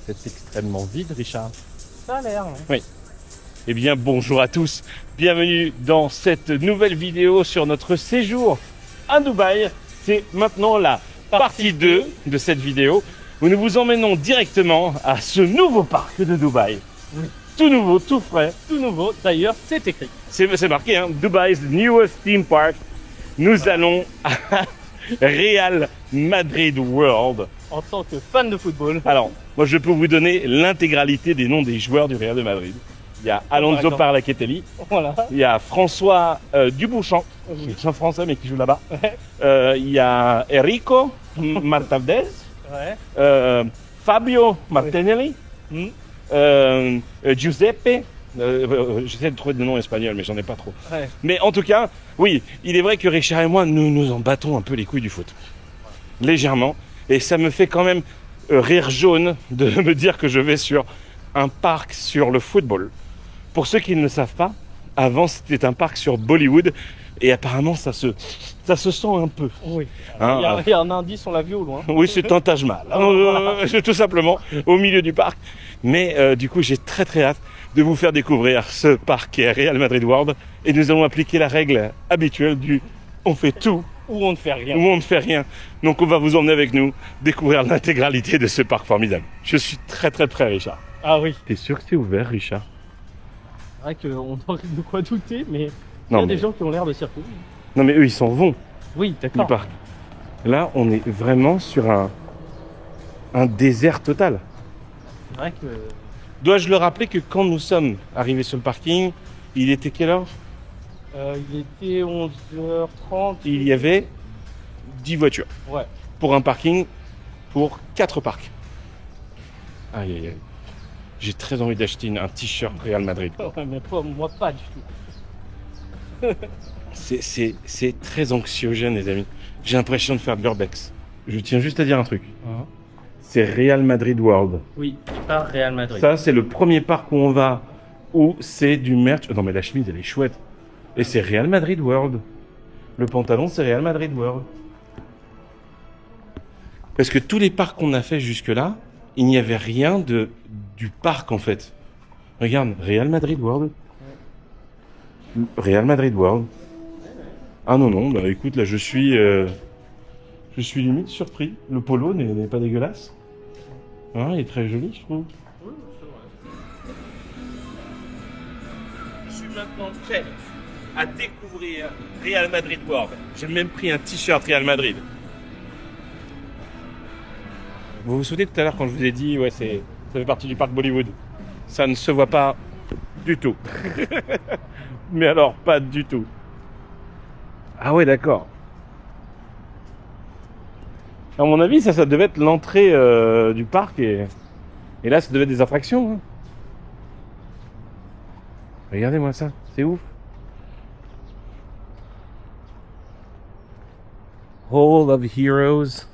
être extrêmement vide, Richard. Ça a l'air, ouais. Oui. Eh bien, bonjour à tous. Bienvenue dans cette nouvelle vidéo sur notre séjour à Dubaï. C'est maintenant la partie 2 de cette vidéo où nous vous emmenons directement à ce nouveau parc de Dubaï. Oui. Tout nouveau, tout frais. Tout nouveau, d'ailleurs, c'est écrit. C'est marqué, hein, Dubai's newest theme park. Nous allons à Real Madrid World. En tant que fan de football. Alors, moi je peux vous donner l'intégralité des noms des joueurs du Real de Madrid. Il y a Alonso Parlachetelli, Voilà. il y a François Dubouchan, Oui. qui est un Français mais qui joue là-bas. Ouais. Il y a Enrico Martavdes, Ouais. Fabio Martinelli, Mm. Giuseppe. J'essaie de trouver des noms espagnols mais j'en ai pas trop. Ouais. Mais en tout cas, oui, il est vrai que Richard et moi, nous nous en battons un peu les couilles du foot. Légèrement. Et ça me fait quand même rire jaune de me dire que je vais sur un parc sur le football. Pour ceux qui ne le savent pas, avant c'était un parc sur Bollywood et apparemment ça se sent un peu. Oui. Hein, Il y a un indice, on l'a vu au loin. oui, c'est un Taj Mahal, tout simplement, au milieu du parc. Mais du coup, j'ai très très hâte de vous faire découvrir ce parc qui est Real Madrid World. Et nous allons appliquer la règle habituelle du on fait tout Ou on ne fait rien. ou on ne fait rien. Donc on va vous emmener avec nous découvrir l'intégralité de ce parc formidable. Je suis très très prêt, Richard. Ah oui. T'es sûr que c'est ouvert, Richard? C'est vrai qu'on aurait de quoi douter, mais il y Non, a mais... des gens qui ont l'air de circuler. non mais eux ils s'en vont Oui, du d'accord. parc. Là on est vraiment sur un désert total. C'est vrai que... Dois-je le rappeler que quand nous sommes arrivés sur le parking, il était quelle heure? il était 11h30. Il y avait 10 voitures Ouais. pour un parking pour 4 parcs. Aïe aïe aïe. J'ai très envie d'acheter un t-shirt Real Madrid. Ouais, mais pas, moi, pas du tout. C'est très anxiogène, les amis. J'ai l'impression de faire de l'urbex. Je tiens juste à dire un truc. C'est Real Madrid World. Oui, il part Real Madrid. Ça, c'est le premier parc où on va, où c'est du merch. Non, mais la chemise, elle est chouette. Et c'est Real Madrid World. Le pantalon, c'est Real Madrid World. Parce que tous les parcs qu'on a fait jusque-là, il n'y avait rien du parc, en fait. Regarde, Real Madrid World. Real Madrid World. Ah non, non, bah écoute, là, je suis limite surpris. Le polo n'est pas dégueulasse. Hein, il est très joli, je trouve. Oui, c'est vrai. Je suis maintenant prêt À découvrir Real Madrid World. J'ai même pris un t-shirt Real Madrid. Vous vous souvenez tout à l'heure quand je vous ai dit, ouais, ça fait partie du parc Bollywood. Ça ne se voit pas du tout. Mais alors, pas du tout. Ah ouais, d'accord. À mon avis, ça devait être l'entrée du parc et là, ça devait être des attractions. Hein. Regardez-moi ça, c'est ouf. Hall of Heroes.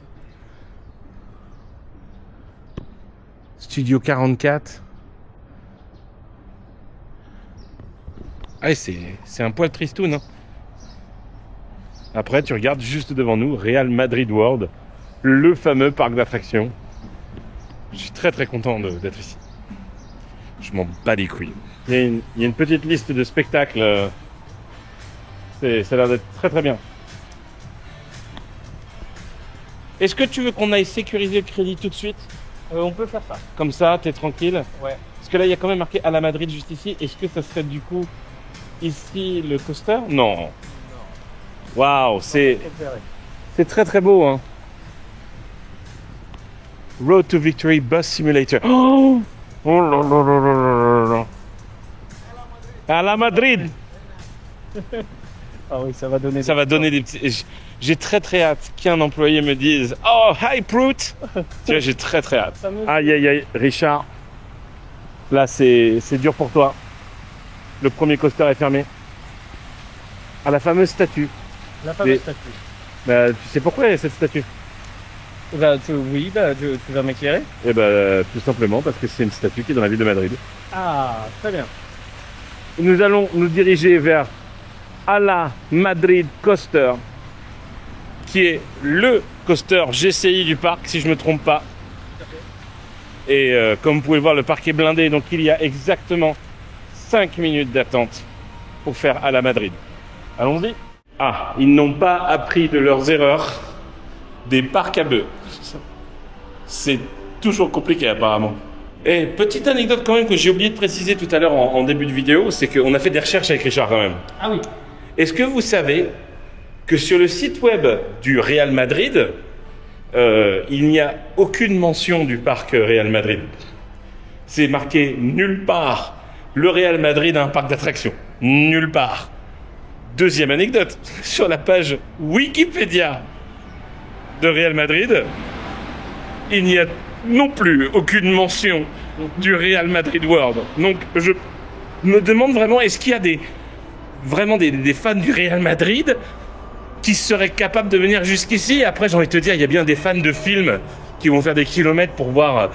Studio 44. Ah, c'est un poil tristoun. Hein. Après, tu regardes juste devant nous, Real Madrid World, le fameux parc d'attractions. Je suis très très content d'être ici. Je m'en bats les couilles. Il y a une petite liste de spectacles. Ça a l'air d'être très très bien. Est-ce que tu veux qu'on aille sécuriser le crédit tout de suite? On peut faire ça. Comme ça, t'es tranquille. Ouais. Parce que là, il y a quand même marqué à la Madrid juste ici. Est-ce que ça serait du coup ici le coaster? Non. Waouh, c'est très très beau. Hein. Road to Victory Bus Simulator. Oh, oh là là là là là là. À la Madrid. Ah oui, ça va donner. Ça va donner des petits. J'ai très très hâte qu'un employé me dise oh hi Prout. Tu vois, j'ai très très hâte. Aïe aïe aïe, Richard. Là c'est dur pour toi. Le premier coaster est fermé. À la fameuse statue. La fameuse statue. Bah, tu sais pourquoi il y a cette statue? Bah, oui, tu vas m'éclairer. Eh ben tout simplement parce que c'est une statue qui est dans la ville de Madrid. Ah, très bien. Nous allons nous diriger vers à la Madrid Coaster, qui est le coaster GCI du parc, si je ne me trompe pas. Et comme vous pouvez le voir, le parc est blindé. Donc il y a exactement 5 minutes d'attente pour faire à la Madrid. Allons-y. Ah, ils n'ont pas appris de leurs erreurs des parcs à bœufs. C'est toujours compliqué apparemment. Et petite anecdote quand même que j'ai oublié de préciser tout à l'heure en début de vidéo, c'est qu'on a fait des recherches avec Richard quand même. Ah oui. Est-ce que vous savez que sur le site web du Real Madrid, il n'y a aucune mention du parc Real Madrid. C'est marqué nulle part. Le Real Madrid a un parc d'attractions. Nulle part. Deuxième anecdote, sur la page Wikipédia de Real Madrid, il n'y a non plus aucune mention du Real Madrid World. Donc je me demande vraiment, est-ce qu'il y a vraiment des fans du Real Madrid qui seraient capables de venir jusqu'ici? Après, j'ai envie de te dire, il y a bien des fans de films qui vont faire des kilomètres pour voir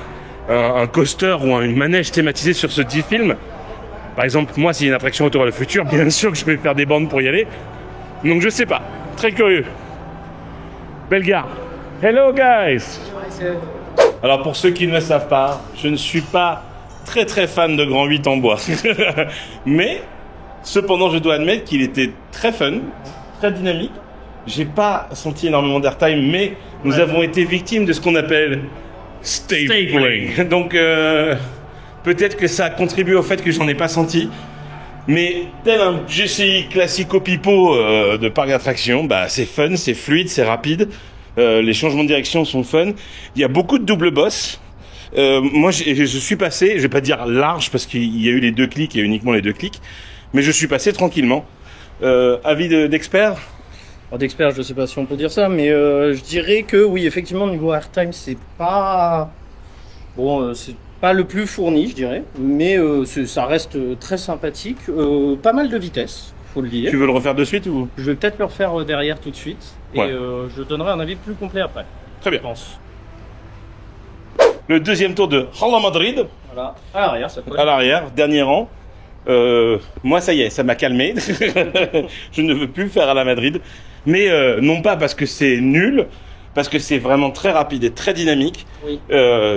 un coaster ou une manège thématisée sur ce dit film. Par exemple, moi, s'il y a une attraction Retour à le futur, bien sûr que je vais faire des bandes pour y aller. Donc je sais pas, très curieux. Belle gare. Hello guys. Alors pour ceux qui ne le savent pas, je ne suis pas très fan de Grand 8 en bois. Mais cependant, je dois admettre qu'il était très fun, très dynamique. J'ai pas senti énormément d'airtime, mais nous avons été victimes de ce qu'on appelle stapling. Donc peut-être que ça a contribué au fait que j'en ai pas senti. Mais tel un GCI classico pipo de parc d'attractions, bah c'est fun, c'est fluide, c'est rapide. Les changements de direction sont fun. Il y a beaucoup de double boss. Moi, je suis passé, je vais pas dire large parce qu'il y a eu les 2 clics, il y a uniquement les 2 clics, mais je suis passé tranquillement. Avis d'expert? D'expert, je sais pas si on peut dire ça, mais je dirais que oui, effectivement, niveau airtime, c'est pas bon, c'est pas le plus fourni, je dirais, mais ça reste très sympathique. Pas mal de vitesse, faut le dire. Tu veux le refaire de suite ou? Je vais peut-être le refaire derrière tout de suite, et je donnerai un avis plus complet après. Très bien. Je pense. Le deuxième tour de Real Madrid. Voilà, à l'arrière, ça peut. À l'arrière, dernier rang. Moi, ça y est, ça m'a calmé. Je ne veux plus faire à la Madrid. Mais non pas parce que c'est nul, parce que c'est vraiment très rapide et très dynamique. Oui.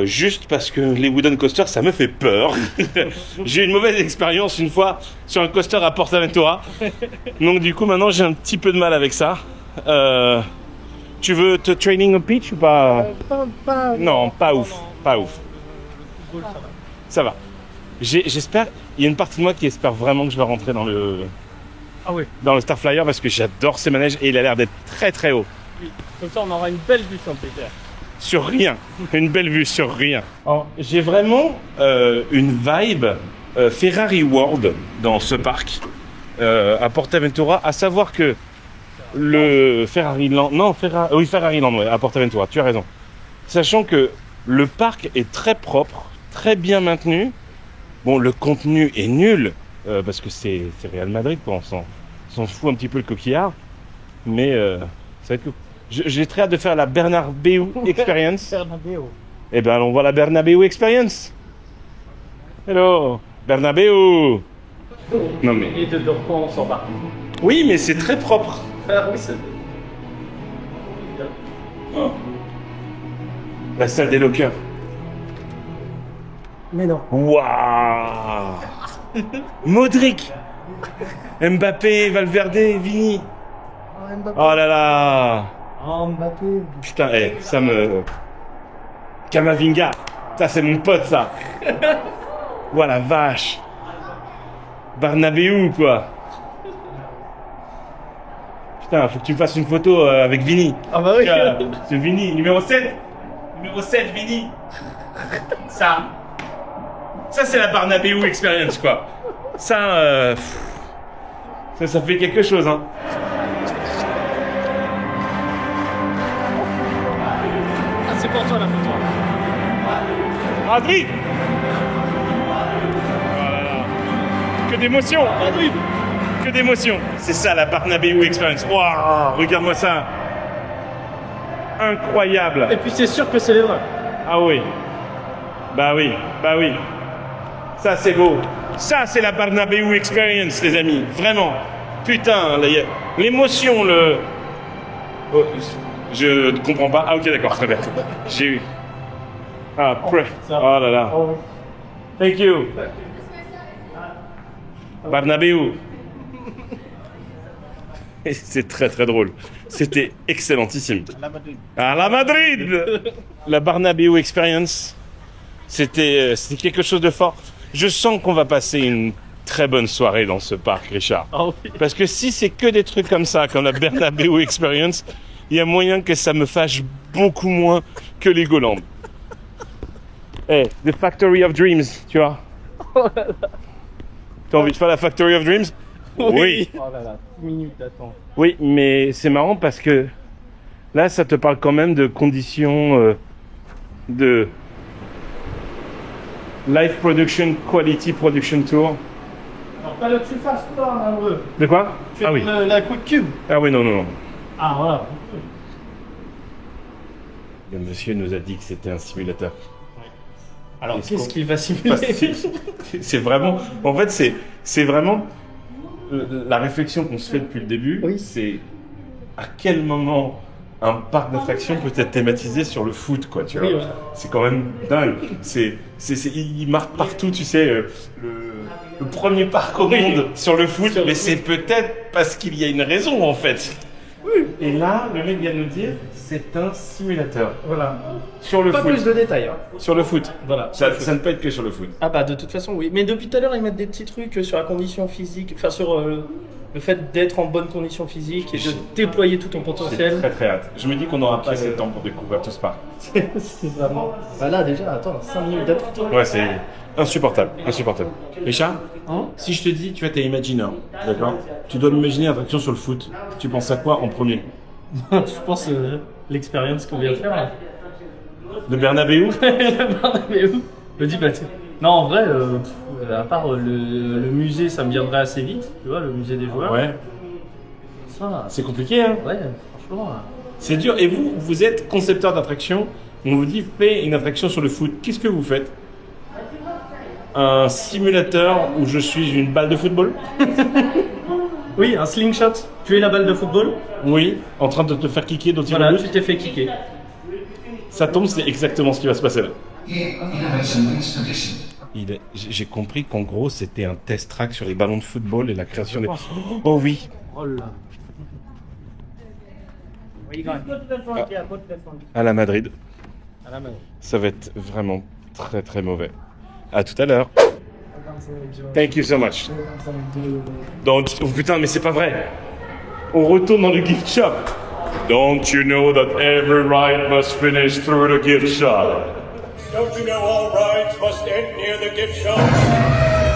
Juste parce que les wooden coasters, ça me fait peur. J'ai eu une mauvaise expérience une fois sur un coaster à Portaventura. Donc du coup, maintenant, j'ai un petit peu de mal avec ça. Tu veux te training au pitch ou pas? Non, pas ouf. Pas ouf. Ça va. J'espère, il y a une partie de moi qui espère vraiment que je vais rentrer dans le Starflyer parce que j'adore ces manèges et il a l'air d'être très haut. Oui. Comme ça, on aura une belle vue sur Peter. Sur rien. Une belle vue sur rien. J'ai vraiment une vibe Ferrari World dans ce parc à Portaventura, à savoir que le Ferrari Land... Non, Ferrari Land, ouais, à Portaventura, tu as raison. Sachant que le parc est très propre, très bien maintenu. Bon, le contenu est nul, parce que c'est Real Madrid, quoi. On s'en fout un petit peu le coquillard. Mais ça va être cool. J'ai très hâte de faire la Bernabéu Experience. Bernabéu. Eh ben, on voit la Bernabéu Experience. Hello, Bernabéu. Non mais... Et de quoi on s'en va. Oui, mais c'est très propre. Ah oui, c'est... Oh. La salle des lockers. Mais non. Waouh. Modric, Mbappé, Valverde, Vini. Oh là là. Oh, Mbappé. Putain, ça me... Kamavinga. Ça, c'est mon pote, ça. Oh la vache. Bernabéu, quoi. Putain, faut que tu me fasses une photo avec Vini. Ah bah oui. C'est Vini, numéro 7. Numéro 7, Vini. Ça c'est la Bernabéu Experience, quoi. Ça fait quelque chose, hein. Ah, c'est pour toi la photo. Madrid. Voilà. Que d'émotion. Madrid. Que d'émotion. C'est ça la Bernabéu Experience. Waouh, regarde-moi ça. Incroyable. Et puis c'est sûr que c'est les vrais. Ah oui. Bah oui. Ça c'est beau. Ça c'est la Bernabéu Experience, les amis. Vraiment. Putain, l'émotion, le... Oh, je ne comprends pas. Ah ok, d'accord, très bien. J'ai eu... Ah, prêt. ça. Oh là là. Oh, Thank you. Bernabéu. Et c'est très très drôle. C'était excellentissime. À la Madrid. La Bernabéu Experience. C'était quelque chose de fort. Je sens qu'on va passer une très bonne soirée dans ce parc, Richard. Ah oui. Parce que si c'est que des trucs comme ça, comme la Bernabéu Experience, il y a moyen que ça me fâche beaucoup moins que Legoland. Hey, The Factory of Dreams, tu vois. T'as envie de faire la Factory of Dreams? Oui. Oh là là, 10 minutes d'attente. Oui, mais c'est marrant parce que là, ça te parle quand même de conditions de Live Production Quality Production Tour. Alors, pas le tu fasses toi, malheureux. De quoi? Fais Ah oui. la coup de cube. Ah oui, non, non, non. Ah, voilà. Le monsieur nous a dit que c'était un simulateur. Alors, Est-ce qu'est-ce qu'on- qu'il va simuler? Parce que c'est vraiment, en fait, c'est vraiment la réflexion qu'on se fait depuis le début. Oui. C'est à quel moment un parc d'attractions peut être thématisé sur le foot, quoi. Tu vois, Oui, ouais. c'est quand même dingue. Il marque partout, tu sais, le premier parc au monde sur le foot, mais c'est peut-être parce qu'il y a une raison, en fait. Oui. Et là, le mec vient de nous dire, c'est un simulateur Voilà. sur le Pas foot. plus de détails. Hein. Sur le foot. Voilà. Ça ne peut être que sur le foot. Ah bah de toute façon oui. Mais depuis tout à l'heure ils mettent des petits trucs sur la condition physique, enfin sur le fait d'être en bonne condition physique et de déployer tout ton J'ai potentiel. très très hâte. Je me dis qu'on n'aura pas assez de temps pour découvrir tout ce parc. C'est vraiment... Bah là déjà, attends, 5 minutes d'attente. Ouais, c'est insupportable. Insupportable. Richard, Hein? si je te dis, tu vois, t'es imagineur, d'accord? Tu dois m'imaginer une attraction sur le foot. Tu penses à quoi en premier? Je pense l'expérience qu'on vient de faire là. Le Bernabéu? Mais où je dis bah non en vrai, à part le musée ça me viendrait assez vite, tu vois, le musée des joueurs. Ouais. Ça, C'est compliqué, hein? ouais, franchement. C'est dur. Et vous, vous êtes concepteur d'attraction. On vous dit, fais une attraction sur le foot. Qu'est-ce que vous faites? Un simulateur où je suis une balle de football? Oui, un slingshot. Tu es la balle de football. Oui. En train de te faire kicker dans le tir au Voilà, but? tu t'es fait kicker. Ça tombe, c'est exactement ce qui va se passer là. Innovation Expedition. J'ai compris qu'en gros, c'était un test track sur les ballons de football et la création des... Oh oui. Oh là. À la Madrid. À la main. Ça va être vraiment très très mauvais. À tout à l'heure. Thank you so much. Donc, oh putain, mais c'est pas vrai. On retourne dans le gift shop. Don't you know that every ride must finish through the gift shop? Don't you know all rides must end near the gift shop?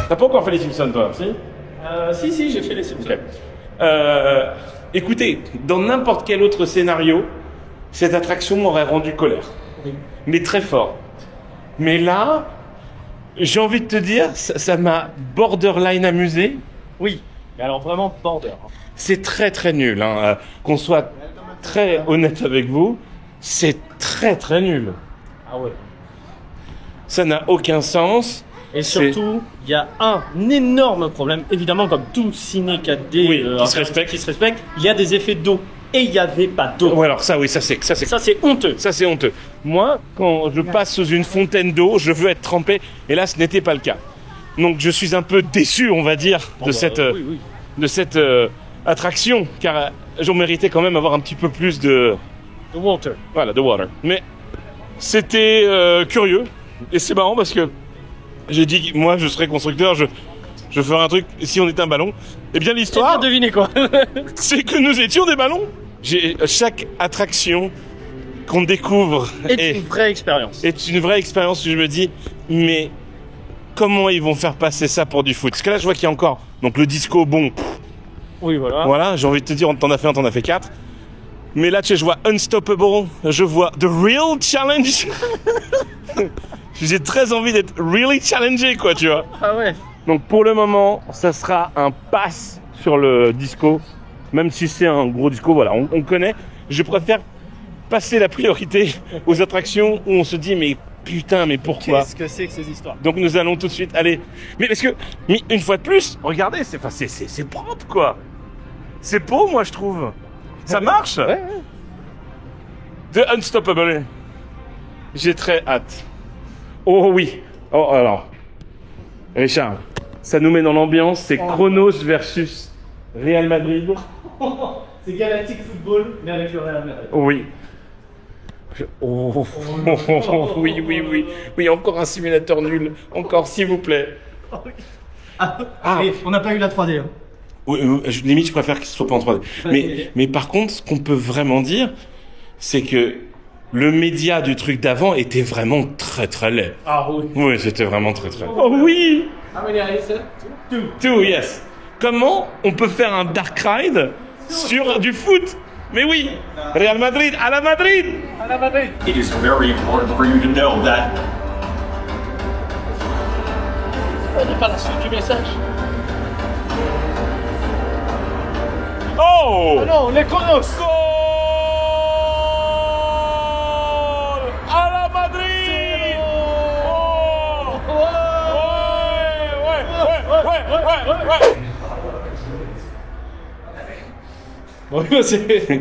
T'as pas encore fait les Simpsons, toi, si? Si, j'ai fait les Simpsons. Ok. Écoutez, dans n'importe quel autre scénario, cette attraction m'aurait rendu colère. Oui. Mais très fort. Mais là, j'ai envie de te dire, ça m'a borderline amusé. Oui. Mais alors vraiment border. C'est très très nul. Hein. Qu'on soit très honnête avec vous, c'est très très nul. Ah ouais. Ça n'a aucun sens. Et surtout, il y a un énorme problème, évidemment comme tout ciné 4D Oui, qui se respecte. il y a des effets d'eau. Et il n'y avait pas d'eau. Ouais, alors ça, oui, ça c'est Ça c'est honteux. ça c'est honteux. Moi, quand je passe sous une fontaine d'eau, je veux être trempé. Et là, ce n'était pas le cas. Donc, je suis un peu déçu, on va dire, de cette attraction, car j'en méritais quand même avoir un petit peu plus de The water. voilà, de water. Mais c'était curieux et c'est marrant parce que j'ai dit que moi, je serais constructeur, je ferais un truc si on était un ballon. Eh bien, l'histoire, Devinez quoi. c'est que nous étions des ballons. Chaque attraction qu'on découvre C'est une vraie expérience. est une vraie expérience où je me dis, mais comment ils vont faire passer ça pour du foot? Parce que là, je vois qu'il y a encore donc le disco, bon, Oui, voilà. voilà, j'ai envie de te dire, t'en as fait un, t'en as fait 4. Mais là, tu sais, je vois Unstoppable, je vois The Real Challenge. J'ai très envie d'être really challengé, quoi, tu vois. Ah ouais. Donc pour le moment, ça sera un pass sur le disco. Même si c'est un gros disco, voilà, on connaît. Je préfère passer la priorité aux attractions où on se dit, mais putain, mais pourquoi? Qu'est-ce que c'est que ces histoires? Donc nous allons tout de suite aller. Mais parce que, mais une fois de plus, regardez, c'est propre, quoi. C'est beau, moi, je trouve. Ça marche. Ouais. The Unstoppable. J'ai très hâte Oh oui. Oh alors. Richard, ça nous met dans l'ambiance. C'est Chronos versus Real Madrid. C'est Galactic Football, mais avec le Real Madrid. Oui. Oui, oui, oui. Oui, encore un simulateur nul. Encore, s'il vous plaît. Et on n'a pas eu la 3D. Hein. Oui, limite, je préfère qu'il ne soit pas en 3D. Mais par contre, ce qu'on peut vraiment dire, c'est que le média du truc d'avant était vraiment très très laid. Ah oui. Oui, c'était vraiment très très laid. Oh oui! How many are sir? Two, yes. Comment on peut faire un dark ride sur du foot? Mais oui! Real Madrid, à la Madrid! À la Madrid. It is very important for you to know that On n'a pas la suite du message. Oh! Oh non, les Chronos. Goal! À la Madrid! Oh! Ouais! Bon, c'est...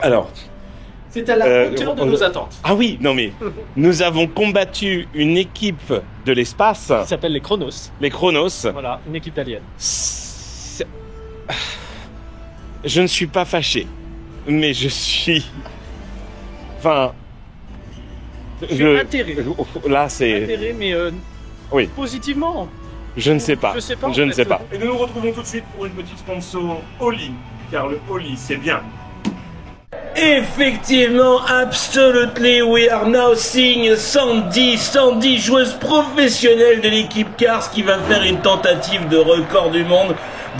Alors, C'est à la hauteur de nos attentes. ah oui, non mais nous avons combattu une équipe de l'espace, Qui s'appelle les Chronos. les Chronos. Voilà, une équipe d'aliens. Je ne suis pas fâché, mais je suis... Enfin... J'ai intérêt. Là, c'est... Intérêt, mais Oui. positivement. Je ne sais pas. Je sais pas, en Je ne fait. sais pas. Et nous nous retrouvons tout de suite pour une petite sponsor Oli, car le Oli, c'est bien. Effectivement, absolutely, we are now seeing Sandy, joueuse professionnelle de l'équipe Cars qui va faire une tentative de record du monde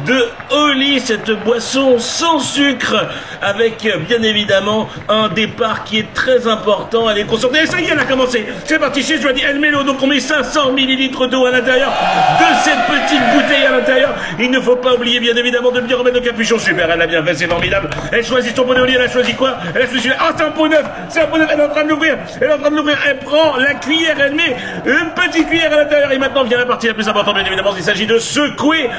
de Oli, cette boisson sans sucre, avec bien évidemment un départ qui est très important. Elle est concentrée, et ça y est, elle a commencé. C'est parti, chez Joanie El Melo, donc on met 500 ml d'eau à l'intérieur de cette petite bouteille à l'intérieur. Il ne faut pas oublier bien évidemment de bien remettre le capuchon. Super, elle a bien fait, c'est formidable. Elle choisit son bonnet Oli, elle a choisi quoi? Elle a choisi... Ah, c'est un pot neuf, c'est un pot neuf, elle est en train de l'ouvrir. Elle prend la cuillère, elle met une petite cuillère à l'intérieur, et maintenant vient la partie la plus importante, bien évidemment. Il s'agit de secouer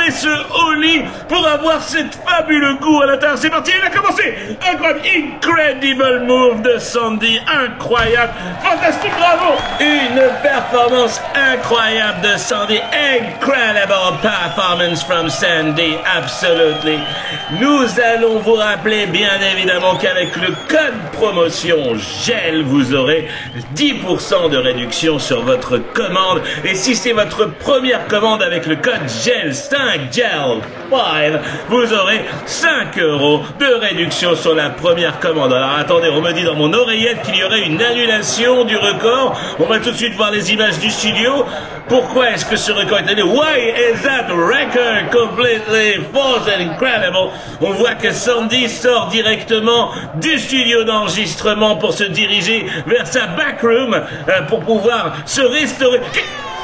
ce Oli pour avoir cet fabuleux goût à l'intérieur. C'est parti, elle a commencé. Incredible move de Sandy, incroyable, fantastique, bravo. Une performance incroyable de Sandy, incredible performance from Sandy, absolutely. Nous allons vous rappeler bien évidemment qu'avec le code promotion GEL, vous aurez 10% de réduction sur votre commande. Et si c'est votre première commande avec le code GEL 5, GEL 5, vous aurez 5 € de réduction sur la première commande. Alors attendez, on me dit dans mon oreillette qu'il y aurait une annulation du record. On va tout de suite voir les images du studio. Pourquoi est-ce que ce record est annulé? Why is that record completely false and incredible? On voit que Sandy sort directement du studio d'enregistrement pour se diriger vers sa backroom pour pouvoir se restaurer.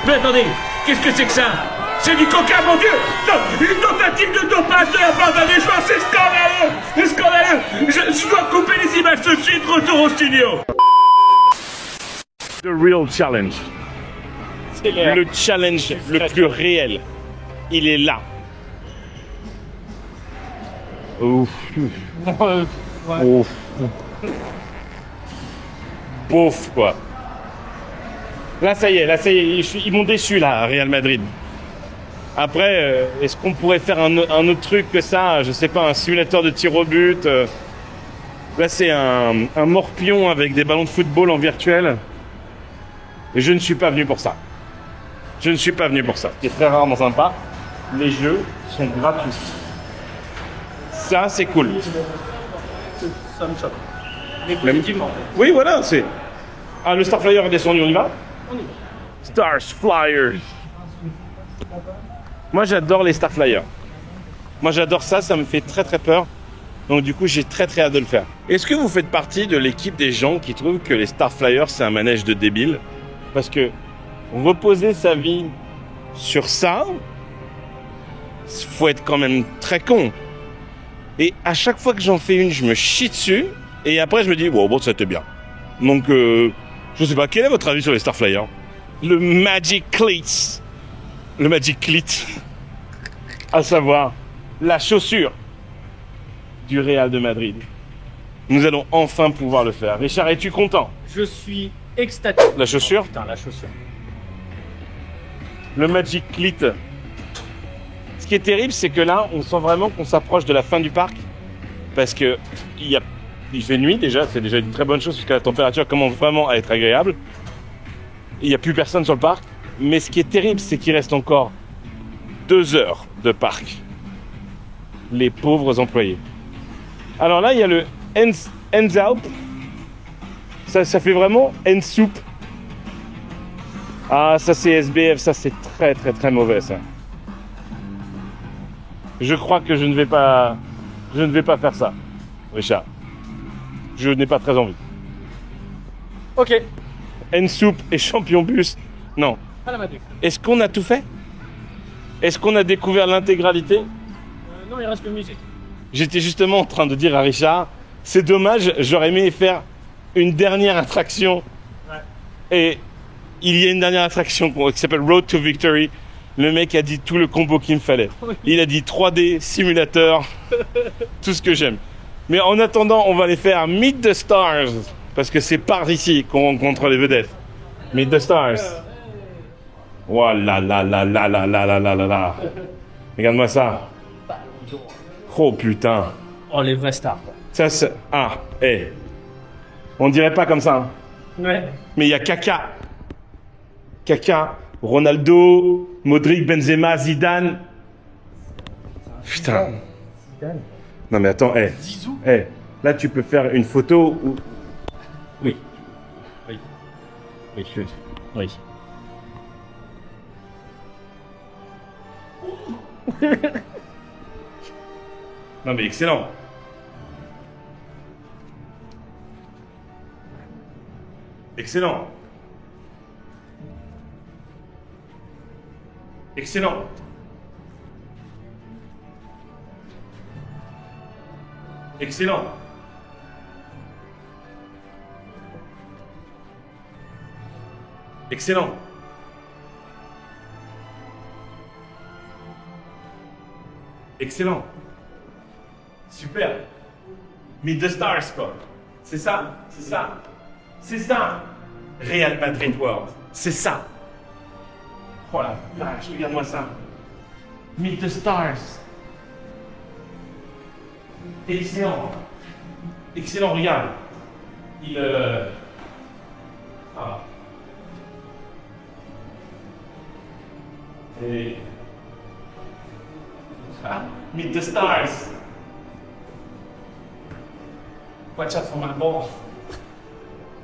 Mais attendez, qu'est-ce que c'est que ça? C'est du coca, mon Dieu! Non, une tentative de dopage de la part d'un des joueurs, c'est scandaleux! C'est scandaleux! Je dois couper les images tout de suite, retour au studio! The real challenge. C'est l'air. Le challenge le plus réel. Il est là. Ouf. Ouais. Ouf. Bouf, quoi. Là, ça y est, ils m'ont déçu, là, Real Madrid. Après, est-ce qu'on pourrait faire un autre truc que ça? Je sais pas, un simulateur de tir au but. Là, c'est un morpion avec des ballons de football en virtuel. Et je ne suis pas venu pour ça. Je ne suis pas venu pour ça. Ce qui est très rare dans un parc, les jeux sont gratuits. Ça, c'est cool. Ça me choque. Mais positivement. Oui, voilà, c'est... Ah, le Star Flyer est descendu, on y va? On y va. Stars Flyers. Moi, j'adore les Star Flyers. Moi, j'adore ça, ça me fait très très peur. Donc du coup, j'ai très très hâte de le faire. Est-ce que vous faites partie de l'équipe des gens qui trouvent que les Star Flyers, c'est un manège de débiles? Parce que reposer sa vie sur ça, faut être quand même très con. Et à chaque fois que j'en fais une, je me chie dessus. Et après, je me dis, bon, c'était bien. Donc, je sais pas, quel est votre avis sur les Star Flyers? Le Magic Cleats. Le Magic Cleat. À savoir, la chaussure du Real de Madrid. Nous allons enfin pouvoir le faire. Richard, es-tu content? Je suis extatique. La chaussure? Oh, putain, la chaussure. Le Magic Clit. Ce qui est terrible, c'est que là, on sent vraiment qu'on s'approche de la fin du parc. Parce que il fait nuit déjà, c'est déjà une très bonne chose, parce que la température commence vraiment à être agréable. Il n'y a plus personne sur le parc. Mais ce qui est terrible, c'est qu'il reste encore 2 heures de parc. Les pauvres employés. Alors là, il y a le Enzaup. Ça fait vraiment Ensoup. Ah, ça c'est SBF, ça c'est très très très mauvais ça. Je crois que je ne vais pas faire ça, Richard. Je n'ai pas très envie. Ok. Ensoup et Champion Bus, non. À la Madrid. Est-ce qu'on a tout fait? Est-ce qu'on a découvert l'intégralité? Non, il reste le musée. J'étais justement en train de dire à Richard, c'est dommage, j'aurais aimé faire une dernière attraction. Ouais. Et il y a une dernière attraction qui s'appelle Road to Victory. Le mec a dit tout le combo qu'il me fallait. Oui. Il a dit 3D, simulateur, tout ce que j'aime. Mais en attendant, on va aller faire Meet the Stars. Parce que c'est par ici qu'on rencontre les vedettes. Meet the Stars. Oh là là là là là là là là là là. Regarde-moi ça. Oh putain. Oh, les vrais stars. Quoi. Ça c'est... Ah, hé. On dirait pas comme ça. Hein. Ouais. Mais il y a Kaka. Kaka, Ronaldo, Modric, Benzema, Zidane. Putain. Non mais attends, hé. Zizou. Hé. Là tu peux faire une photo où... Oui. Oui. Oui. Oui. Non mais excellent. Excellent. Excellent. Excellent. Excellent. Excellent. Super. Meet the stars, quoi. C'est ça, c'est ça. C'est ça. Real Madrid World. C'est ça. Oh la vache, regarde-moi ça. Meet the stars. Excellent. Excellent, regarde. Il... Ah. Et... Ah, meet the stars. Watch out for my ball.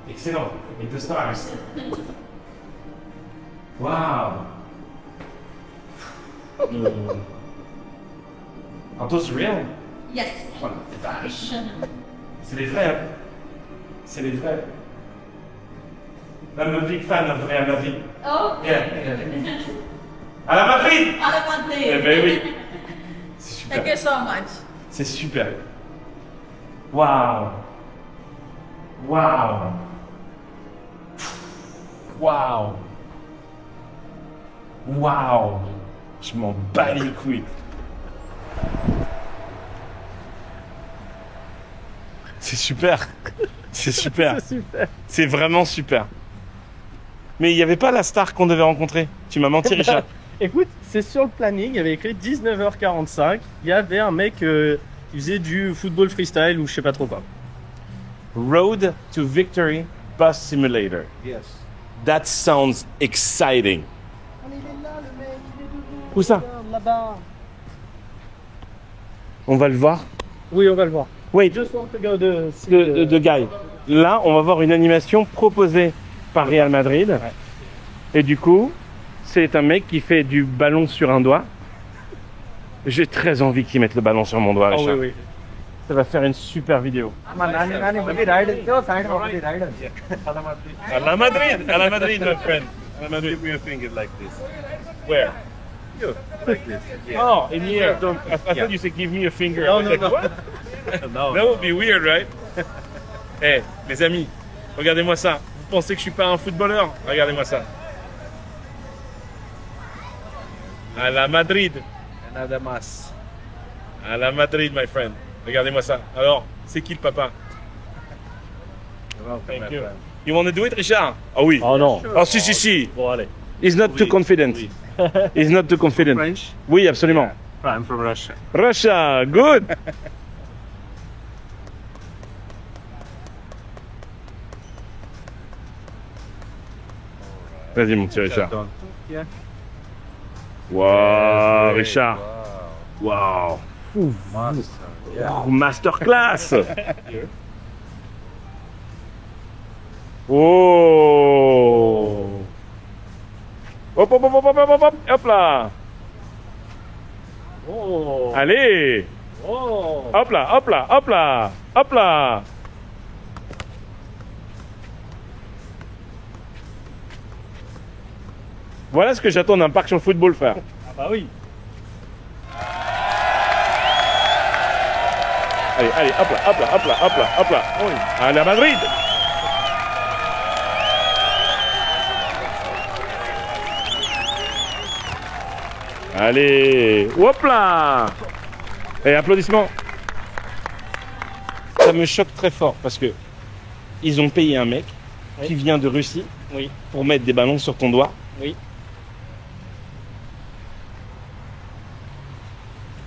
Excellent. Meet the stars. Wow. Are those real? Yes. Oh la vache. C'est les vrais. Hein? C'est les vrais. I'm a big fan of Real Madrid. Oh. Yeah. À la Madrid! À la Madrid. Eh ben oui. C'est super. Thank you so much. C'est super. Waouh. Waouh. Waouh. Waouh. Je m'en bats les couilles. C'est super. C'est super. C'est super. C'est vraiment super. Mais il n'y avait pas la star qu'on devait rencontrer. Tu m'as menti, Richard. Écoute, c'est sur le planning, il y avait écrit 19h45. Il y avait un mec qui faisait du football freestyle ou je sais pas trop quoi. Road to Victory Bus Simulator. Yes. That sounds exciting. Il est là, le mec, il est debout. Où ça? Là-bas. On va le voir. Oui, on va le voir. Wait, Just want to go to see de Guy. Là, on va voir une animation proposée par Real Madrid. Ouais. Et du coup, c'est un mec qui fait du ballon sur un doigt. J'ai très envie qu'il mette le ballon sur mon doigt, Oh Richard. oui, oui. Ça va faire une super vidéo. À la Madrid, my friend. À la Madrid. Give me a finger like this. Where? You, like this. Yeah. Oh, in here. I thought you said give me a finger. No, I was no, like, no. what? No, That would be weird, right? Eh, les amis, regardez-moi ça. Vous pensez que je suis pas un footballeur? Regardez-moi ça. À la Madrid. Another mass. À la Madrid, my friend. Regardez-moi ça. Alors, c'est qui le papa? welcome, my Thank you. friend. You want to do it, Richard? Ah oui. Oh non. Ah si, si, si. Bon, allez. He's not too confident. He's not too confident. French? Oui, absolument. I'm from Russia. Russia, good. Vas-y, mon petit Richard. Done. Yeah. Wow, Richard. Wow. Wow. Master. Yeah. Masterclass. Oh. Hop, hop, hop, hop, hop, hop, hop, hop là. Oh. Allez. Oh. Hop là, hop là, hop là, hop là. Voilà ce que j'attends d'un parc sur le football, frère. Ah bah oui. Allez, allez, hop là, hop là, hop là, hop là, hop là. À la Madrid. Allez, hop là. Et applaudissements. Ça me choque très fort parce que ils ont payé un mec qui vient de Russie Oui. pour mettre des ballons sur ton doigt. Oui.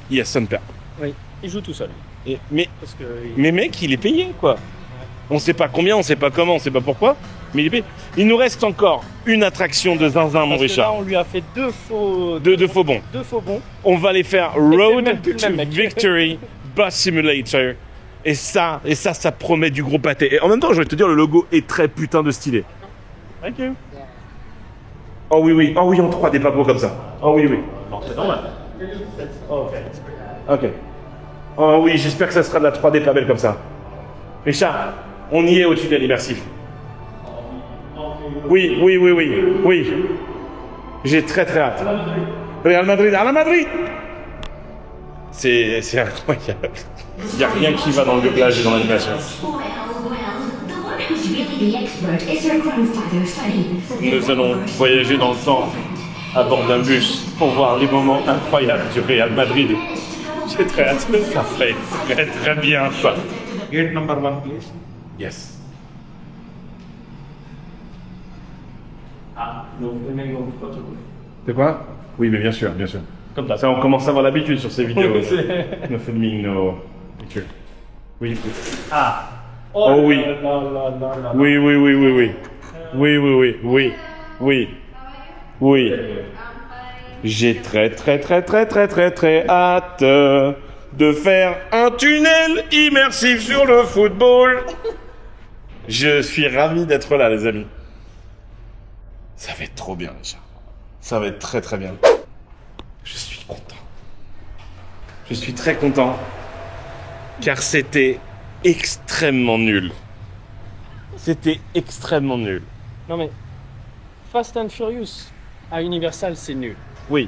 Yes, son père. Oui. Il joue tout seul. Mais Parce que mec, il est payé, quoi. On sait pas combien, on sait pas comment, on sait pas pourquoi, mais il est payé. Il nous reste encore une attraction de zinzin, mon parce que là, Richard. on lui a fait deux faux bons. Deux faux bons. On va les faire c'est Road même plus le to même mec. Victory Bus Simulator. Et ça, ça promet du gros pâté. Et en même temps, je vais te dire, le logo est très putain de stylé. Thank you. Oh oui, en 3D, pas beau comme ça. Oh oui. Non, c'est normal. Ok. Oh oui, j'espère que ça sera de la 3D pas belle comme ça. Richard, on y est au tunnel immersif. Oui. J'ai très hâte. Real Madrid, à la Madrid. C'est incroyable. Il n'y a rien qui va dans le doublage et dans l'animation. Well, the one who's really the expert is your grandfather, Farid. Nous allons voyager dans le temps à bord d'un bus pour voir les moments incroyables du Real Madrid. J'ai très hâte. Ça fait très bien ça. Gate number 1, please. Yes. C'est quoi? Oui, mais bien sûr. Comme ça, on commence à avoir l'habitude sur ces vidéos. No filming, no picture. Oui. Oh oui. Là. Oui. J'ai très hâte de faire un tunnel immersif sur le football. Je suis ravi d'être là, les amis. Ça va être trop bien, Richard. Ça va être très bien. Je suis content. Je suis très content. Car c'était extrêmement nul. C'était extrêmement nul. Non mais Fast and Furious à Universal, c'est nul. Oui.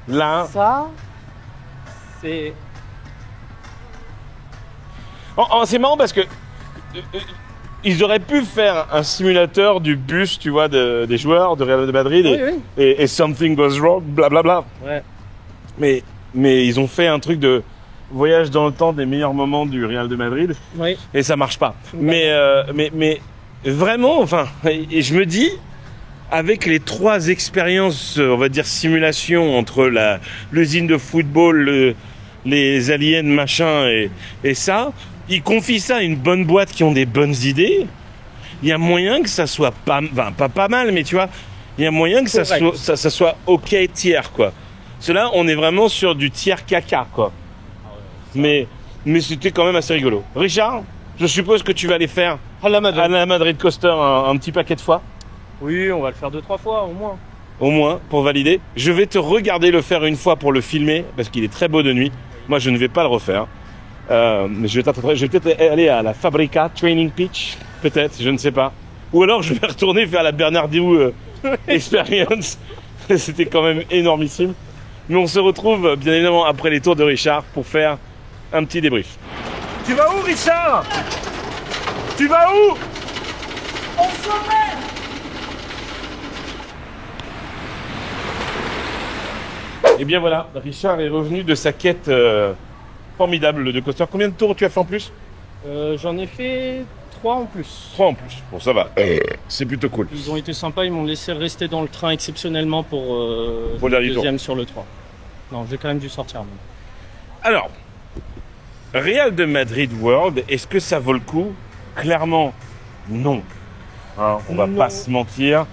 Là, Ça, c'est c'est marrant parce que ils auraient pu faire un simulateur du bus, tu vois, des joueurs de Real de Madrid Oui. et something goes wrong, blablabla. Ouais. Mais ils ont fait un truc de voyage dans le temps des meilleurs moments du Real de Madrid Oui. et ça marche pas. Mais vraiment, enfin, et je me dis, avec les 3 expériences, on va dire simulation entre l'usine de football, les aliens machin et ça, ils confient ça à une bonne boîte qui ont des bonnes idées. Il y a moyen que ça soit pas mal, mais tu vois, il y a moyen que ça soit ok tiers quoi. Cela, on est vraiment sur du tiers caca quoi. Mais c'était quand même assez rigolo. Richard, je suppose que tu vas aller faire À la Madrid. à la Madrid Coaster un petit paquet de fois. Oui, on va le faire 2-3 fois au moins. Au moins, pour valider. Je vais te regarder le faire une fois pour le filmer, parce qu'il est très beau de nuit. Moi, je ne vais pas le refaire. Mais je vais peut-être aller à la Fabrica Training Pitch, peut-être, je ne sais pas. Ou alors, je vais retourner faire la Bernardino Experience. C'était quand même énormissime. Mais on se retrouve, bien évidemment, après les tours de Richard, pour faire un petit débrief. Tu vas où, Richard? Tu vas où? Et bien voilà, Richard est revenu de sa quête formidable de coaster. Combien de tours tu as fait en plus? J'en ai fait 3 en plus. 3 en plus. Bon, ça va. C'est plutôt cool. Ils ont été sympas, ils m'ont laissé rester dans le train exceptionnellement pour le le dernier tour. deuxième sur le 3. Non, j'ai quand même dû sortir. Même. Alors, Real de Madrid World, est-ce que ça vaut le coup? Clairement, non. Hein, on va pas se mentir.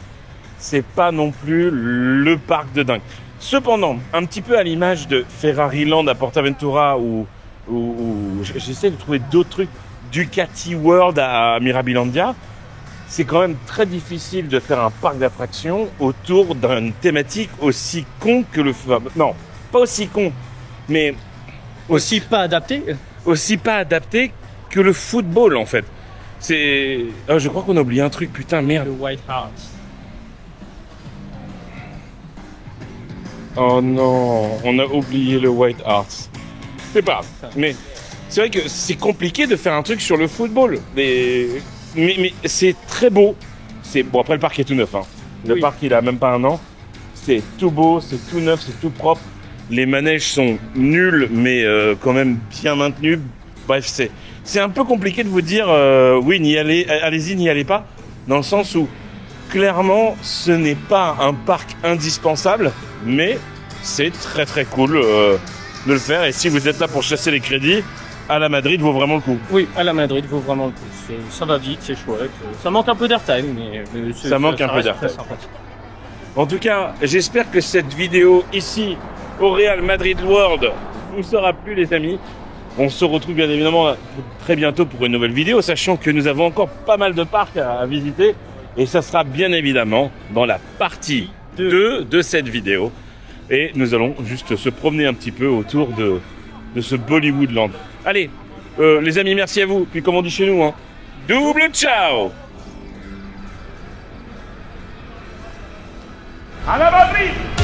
C'est pas non plus le parc de dingue. Cependant, un petit peu à l'image de Ferrari Land à Portaventura ou j'essaie de trouver d'autres trucs, Ducati World à Mirabilandia, c'est quand même très difficile de faire un parc d'attractions autour d'une thématique aussi con que le... Non, pas aussi con, mais Aussi pas adapté. aussi pas adapté que le football en fait. C'est... Oh, je crois qu'on a oublié un truc, putain, merde. Le White House. Oh non, on a oublié le White Hart. C'est pas grave. Mais c'est vrai que c'est compliqué de faire un truc sur le football. Mais c'est très beau. Bon, après le parc est tout neuf. Hein. Le Oui. parc il a même pas un an. C'est tout beau, c'est tout neuf, c'est tout propre. Les manèges sont nuls, mais quand même bien maintenus. Bref, c'est un peu compliqué de vous dire oui, allez-y, n'y allez pas. Dans le sens où clairement, ce n'est pas un parc indispensable, mais c'est très très cool de le faire. Et si vous êtes là pour chasser les crédits, à la Madrid vaut vraiment le coup. Oui, à la Madrid vaut vraiment le coup. Ça va vite, c'est chouette. Ça manque un peu d'airtime, mais Ça manque un peu reste d'airtime. très sympathique. En tout cas, j'espère que cette vidéo ici au Real Madrid World vous sera plu, les amis. On se retrouve bien évidemment très bientôt pour une nouvelle vidéo, sachant que nous avons encore pas mal de parcs à visiter. Et ça sera bien évidemment dans la partie 2 de cette vidéo. Et nous allons juste se promener un petit peu autour de ce Bollywoodland. Allez, les amis, merci à vous. Puis comme on dit chez nous, hein, double ciao! À la Madrid!